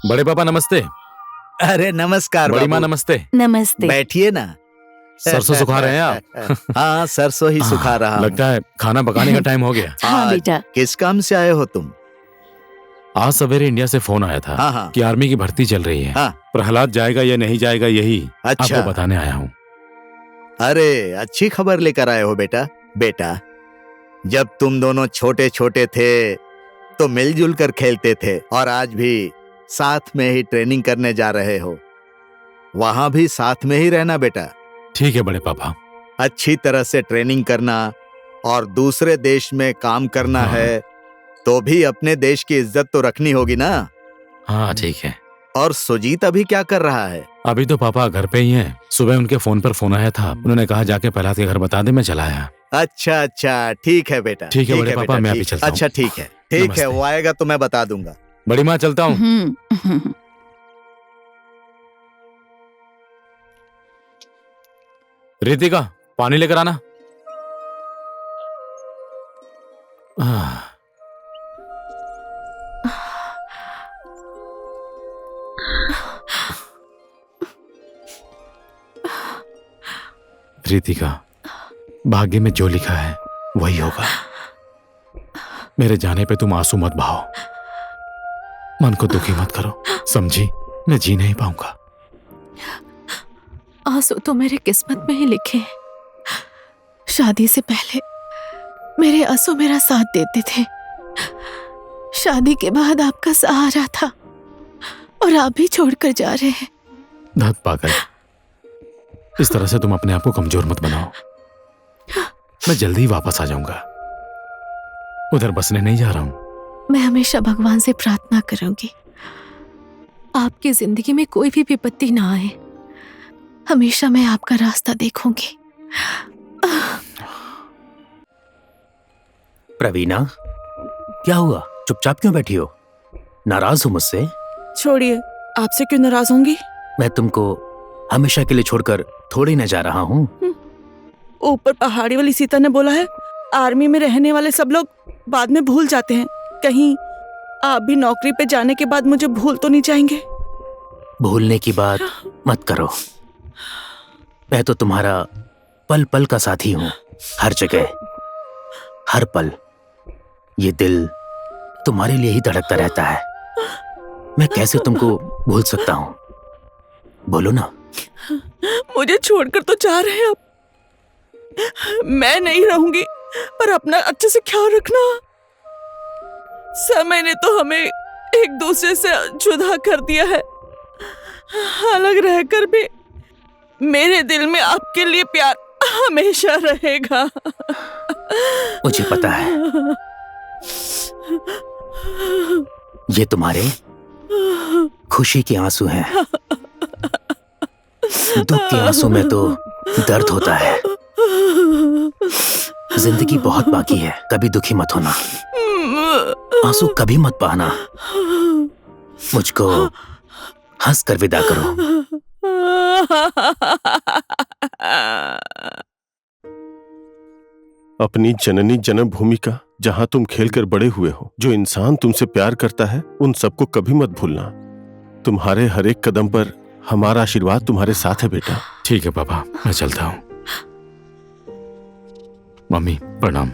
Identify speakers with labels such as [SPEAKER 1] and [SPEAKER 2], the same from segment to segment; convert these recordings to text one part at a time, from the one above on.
[SPEAKER 1] बड़े पापा नमस्ते।
[SPEAKER 2] अरे नमस्कार
[SPEAKER 1] बड़ी माँ
[SPEAKER 2] बाबू।
[SPEAKER 1] नमस्ते।
[SPEAKER 3] नमस्ते।
[SPEAKER 2] बैठिए ना।
[SPEAKER 1] सरसों सुखा रहे हैं आप?
[SPEAKER 2] हाँ, सरसों ही सुखा रहा हूँ।
[SPEAKER 1] लगता है खाना पकाने का टाइम हो गया।
[SPEAKER 3] हाँ
[SPEAKER 2] आज
[SPEAKER 3] बेटा।
[SPEAKER 2] किस काम से आए हो तुम?
[SPEAKER 1] आज सवेरे इंडिया से फोन आया था
[SPEAKER 2] हाँ।
[SPEAKER 1] कि आर्मी की भर्ती चल रही है।
[SPEAKER 2] हाँ।
[SPEAKER 1] प्रहलाद जाएगा या नहीं जाएगा यही
[SPEAKER 2] अच्छा।
[SPEAKER 1] आपको बताने आया हूँ।
[SPEAKER 2] अरे अच्छी खबर लेकर आए हो बेटा। बेटा, जब तुम दोनों छोटे छोटे थे तो मिलजुल कर खेलते थे और आज भी साथ में ही ट्रेनिंग करने जा रहे हो। वहां भी साथ में ही रहना बेटा।
[SPEAKER 1] ठीक है बड़े पापा।
[SPEAKER 2] अच्छी तरह से ट्रेनिंग करना और दूसरे देश में काम करना
[SPEAKER 1] हाँ।
[SPEAKER 2] है तो भी अपने देश की इज्जत तो रखनी होगी ना।
[SPEAKER 1] हाँ ठीक है।
[SPEAKER 2] और सुजीत अभी क्या कर रहा है?
[SPEAKER 1] अभी तो पापा घर पे ही हैं। सुबह उनके फोन पर फोन आया था, उन्होंने कहा जाके प्रहलाद के घर बता दे, मैं चला आया।
[SPEAKER 2] अच्छा अच्छा, ठीक है बेटा।
[SPEAKER 1] ठीक है बड़े पापा,
[SPEAKER 2] बेटा,
[SPEAKER 1] मैं अभी
[SPEAKER 2] ठीक।
[SPEAKER 1] चलता हूँ।
[SPEAKER 2] अच्छा ठीक है, ठीक
[SPEAKER 1] नमस्ते।
[SPEAKER 2] है, वो आएगा तो मैं बता दूंगा।
[SPEAKER 1] बड़ी माँ चलता हूँ। रितिका पानी लेकर आना। रितिका, भाग्य में जो लिखा है वही होगा। मेरे जाने पे तुम आंसू मत बहाओ, मन को दुखी मत करो, समझी? मैं जी नहीं पाऊंगा।
[SPEAKER 3] आंसू तो मेरे किस्मत में ही लिखे हैं। शादी से पहले मेरे आंसू मेरा साथ देते थे। शादी के बाद आपका सहारा था और आप भी छोड़कर जा रहे हैं।
[SPEAKER 1] धत पागल, इस तरह से तुम अपने आप को कमजोर मत बनाओ। मैं जल्दी ही वापस आ जाऊंगा। उधर बसने नहीं जा रहा हूं।
[SPEAKER 3] मैं हमेशा भगवान से प्रार्थना करूंगी आपकी जिंदगी में कोई भी विपत्ति ना आए। हमेशा मैं आपका रास्ता देखूंगी।
[SPEAKER 4] प्रवीणा, क्या हुआ? चुपचाप क्यों बैठी हो? नाराज हो मुझसे?
[SPEAKER 5] छोड़िए, आपसे क्यों नाराज होंगी?
[SPEAKER 4] मैं तुमको हमेशा के लिए छोड़कर थोड़ी न जा रहा हूँ।
[SPEAKER 5] ऊपर पहाड़ी वाली सीता ने बोला है आर्मी में रहने वाले सब लोग बाद में भूल जाते हैं। कहीं आप भी नौकरी पे जाने के बाद मुझे भूल तो नहीं जाएंगे?
[SPEAKER 4] भूलने की बात मत करो। मैं तो तुम्हारा पल पल का साथी हूँ, हर जगह, हर पल। ये दिल तुम्हारे लिए ही धड़कता रहता है। मैं कैसे तुमको भूल सकता हूँ? बोलो ना।
[SPEAKER 5] मुझे छोड़कर तो जा रहे हैं आप। मैं नहीं रहूंगी, पर अपना अच्छे से ख्याल रखना। समय ने तो हमें एक दूसरे से जुदा कर दिया है। अलग रहकर भी मेरे दिल में आपके लिए प्यार हमेशा रहेगा।
[SPEAKER 4] मुझे पता है। ये तुम्हारे खुशी के आंसू हैं। दुख के आंसू में तो दर्द होता है। जिंदगी बहुत बाकी है, कभी दुखी मत होना। आंसू कभी मत बहाना। मुझको हंस कर विदा करो।
[SPEAKER 6] अपनी जननी जन्मभूमि का, जहां तुम खेलकर बड़े हुए हो, जो इंसान तुमसे प्यार करता है, उन सबको कभी मत भूलना। तुम्हारे हर एक कदम पर हमारा आशीर्वाद तुम्हारे साथ है बेटा।
[SPEAKER 1] ठीक है पापा, मैं चलता हूँ। मम्मी प्रणाम।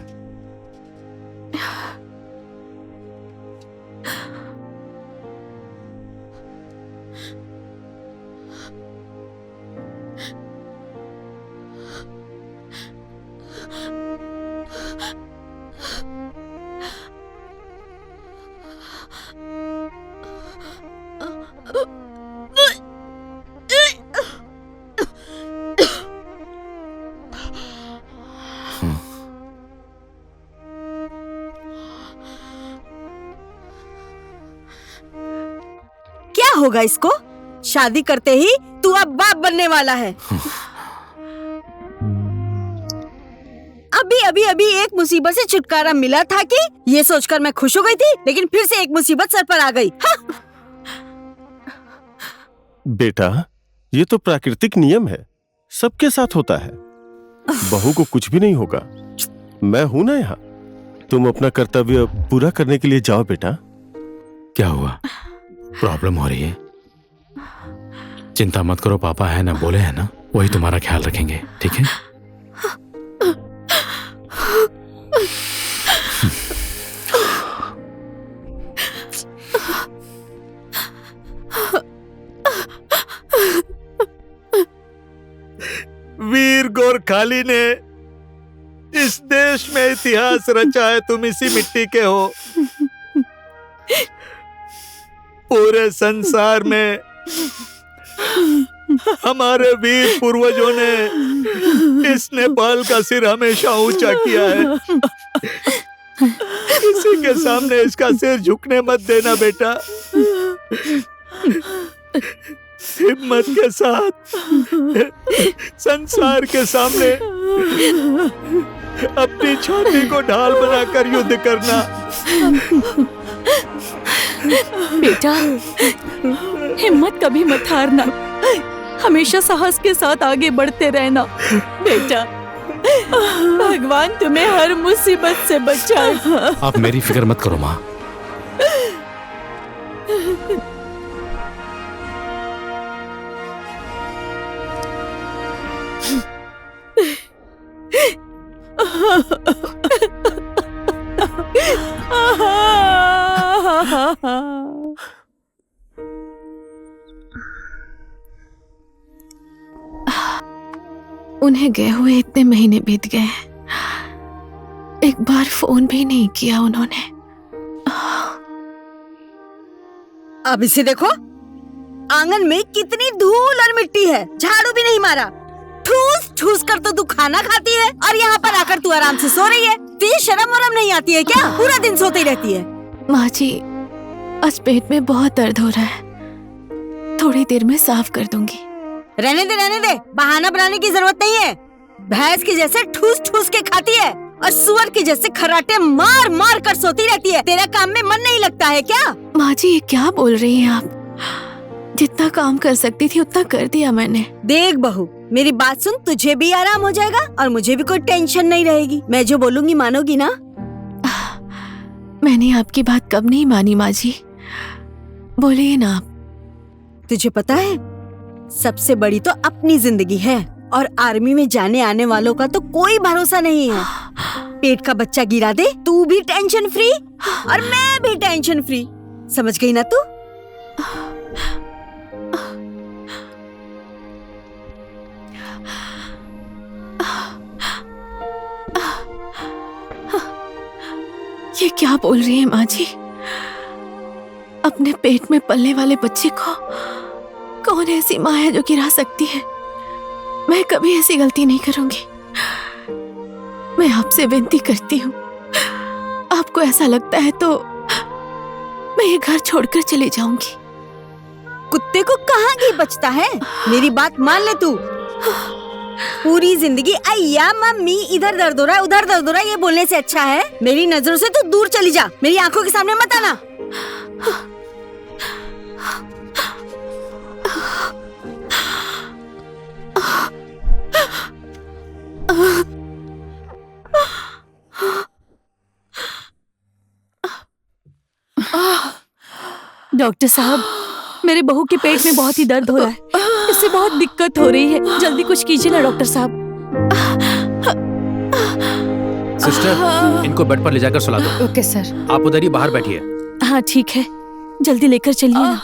[SPEAKER 7] क्या होगा इसको? शादी करते ही तू अब बाप बनने वाला है। अभी एक मुसीबत से छुटकारा मिला था कि ये सोचकर मैं खुश हो गई थी, लेकिन फिर से एक मुसीबत सर पर आ गई। हाँ।
[SPEAKER 6] बेटा, ये तो प्राकृतिक नियम है, सबके साथ होता है। बहू को कुछ भी नहीं होगा। मैं हूं ना यहाँ। तुम अपना कर्तव्य पूरा करने के लिए जाओ बेटा।
[SPEAKER 1] क्या हुआ? प्रॉब्लम हो रही है। चिंता मत करो, पापा है ना, बोले है ना, वही तुम्हारा ख्याल रखेंगे, ठीक है?
[SPEAKER 2] वीर गोरखाली ने इस देश में इतिहास रचा है, तुम इसी मिट्टी के हो। पूरे संसार में हमारे वीर पूर्वजों ने इस नेपाल का सिर हमेशा ऊंचा किया है। किसी के सामने इसका सिर झुकने मत देना बेटा। हिम्मत के साथ संसार के सामने अपनी छाती को ढाल बनाकर युद्ध करना।
[SPEAKER 5] बेटा, हिम्मत कभी मत हारना, हमेशा साहस के साथ आगे बढ़ते रहना। बेटा, भगवान तुम्हें हर मुसीबत से बचाए।
[SPEAKER 1] आप मेरी फिक्र मत करो माँ।
[SPEAKER 3] उन्हें गए हुए इतने महीने बीत गए, एक बार फोन भी नहीं किया उन्होंने।
[SPEAKER 7] अब इसे देखो, आंगन में कितनी धूल और मिट्टी है, झाड़ू भी नहीं मारा। ठूस ठूस कर तो तू खाना खाती है और यहाँ पर आकर तू आराम से सो रही है। तुझे शर्म वरम नहीं आती है क्या? पूरा दिन सोती रहती है।
[SPEAKER 3] माँ जी, आज पेट में बहुत दर्द हो रहा है, थोड़ी देर में साफ कर दूंगी।
[SPEAKER 7] रहने दे, बहाना बनाने की जरूरत नहीं है। भैंस की जैसे ठूस ठूस के खाती है और सुअर की जैसे खराटे मार मार कर सोती रहती है। तेरा काम में मन नहीं लगता है क्या?
[SPEAKER 3] माँ जी, ये क्या बोल रही हैं आप? जितना काम कर सकती थी उतना कर दिया मैंने।
[SPEAKER 7] देख बहू, मेरी बात सुन, तुझे भी आराम हो जाएगा और मुझे भी कोई टेंशन नहीं रहेगी। मैं जो बोलूंगी मानोगी ना?
[SPEAKER 3] मैंने आपकी बात कब नहीं मानी माँ जी, बोलिए ना आप।
[SPEAKER 7] तुझे पता है, सबसे बड़ी तो अपनी जिंदगी है और आर्मी में जाने आने वालों का तो कोई भरोसा नहीं है। पेट का बच्चा गिरा दे, तू भी टेंशन फ्री और मैं भी टेंशन फ्री। समझ गई ना तू?
[SPEAKER 3] ये क्या बोल रही है माँ जी? अपने पेट में पलने वाले बच्चे को कौन ऐसी माँ है जो गिरा सकती है? मैं कभी ऐसी गलती नहीं करूंगी। मैं आपसे विनती करती हूँ, आपको ऐसा लगता है तो मैं ये घर छोड़कर चली जाऊंगी।
[SPEAKER 7] कुत्ते को कहाँ घी बचता है? मेरी बात मान ले तू। पूरी जिंदगी अय्या मम्मी, इधर दर्द हो रहा है, उधर दर्द हो रहा है, ये बोलने से अच्छा है मेरी नजरों से तू दूर चली जा। मेरी आंखों के सामने मत आना।
[SPEAKER 5] डॉक्टर साहब, मेरे बहू के पेट में बहुत ही दर्द हो रहा है, इससे बहुत दिक्कत हो रही है, जल्दी कुछ कीजिए ना डॉक्टर साहब।
[SPEAKER 4] सिस्टर, इनको बेड पर ले जाकर सुला दो।
[SPEAKER 5] Okay sir.
[SPEAKER 4] आप उधर ही बाहर बैठिए।
[SPEAKER 5] हाँ ठीक है, जल्दी लेकर चलिए ना।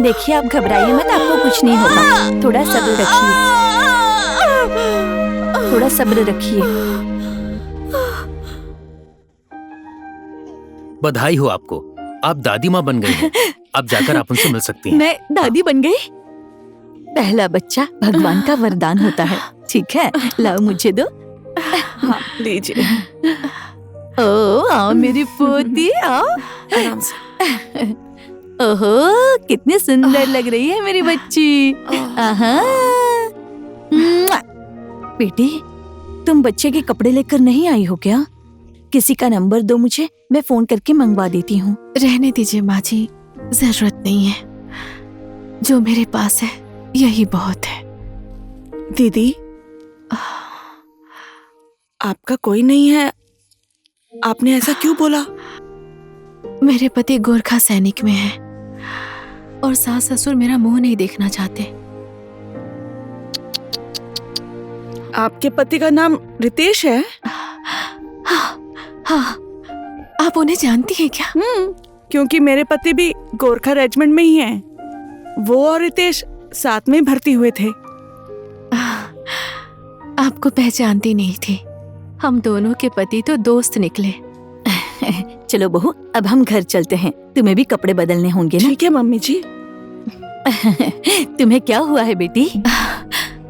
[SPEAKER 5] देखिए, आप घबराइए मत, आपको कुछ नहीं होगा। थोड़ा सब्र रखिए, थोड़ा सब्र रखिए।
[SPEAKER 4] बधाई हो आपको, आप दादी माँ बन गई हैं। अब जाकर आप उनसे मिल सकती हैं।
[SPEAKER 5] मैं दादी बन गई? पहला बच्चा भगवान का वरदान होता है। ठीक है, लाओ मुझे दो।
[SPEAKER 8] हाँ लीजिए।
[SPEAKER 5] ओ आओ मेरी पोती, आओ।
[SPEAKER 8] आराम से।
[SPEAKER 5] ओहो कितनी सुंदर लग रही है मेरी बच्ची। आहा। मुआ। बेटी, तुम बच्चे के कपड़े लेकर नहीं आई हो क्या? किसी का नंबर दो मुझे, मैं फोन करके मंगवा देती हूँ।
[SPEAKER 3] रहने दीजिए माँ जी, जरूरत नहीं है। जो मेरे पास है यही बहुत है।
[SPEAKER 8] दीदी, आपका कोई नहीं है, आपने ऐसा क्यों बोला?
[SPEAKER 3] मेरे पति गोरखा सैनिक में है और सास ससुर मेरा मुंह नहीं देखना चाहते।
[SPEAKER 8] आपके पति का नाम रितेश है?
[SPEAKER 3] हाँ, आप उन्हें जानती हैं क्या?
[SPEAKER 8] क्योंकि मेरे पति भी गोरखा रेजिमेंट में ही हैं। वो और रितेश साथ में भर्ती हुए थे।
[SPEAKER 3] आपको पहचानती नहीं थी। हम दोनों के पति तो दोस्त निकले।
[SPEAKER 5] चलो बहू, अब हम घर चलते हैं। तुम्हें भी कपड़े बदलने होंगे ना?
[SPEAKER 8] ठीक है मम्मी जी।
[SPEAKER 5] तुम्हें क्या हुआ है बेटी?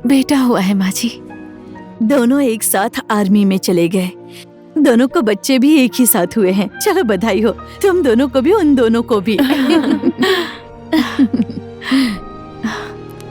[SPEAKER 3] बेटा हुआ है माँ जी।
[SPEAKER 5] दोनों एक साथ आर्मी में चले गए। दोनों को बच्चे भी एक ही साथ हुए हैं। चलो बधाई हो तुम दोनों को भी, उन दोनों को भी।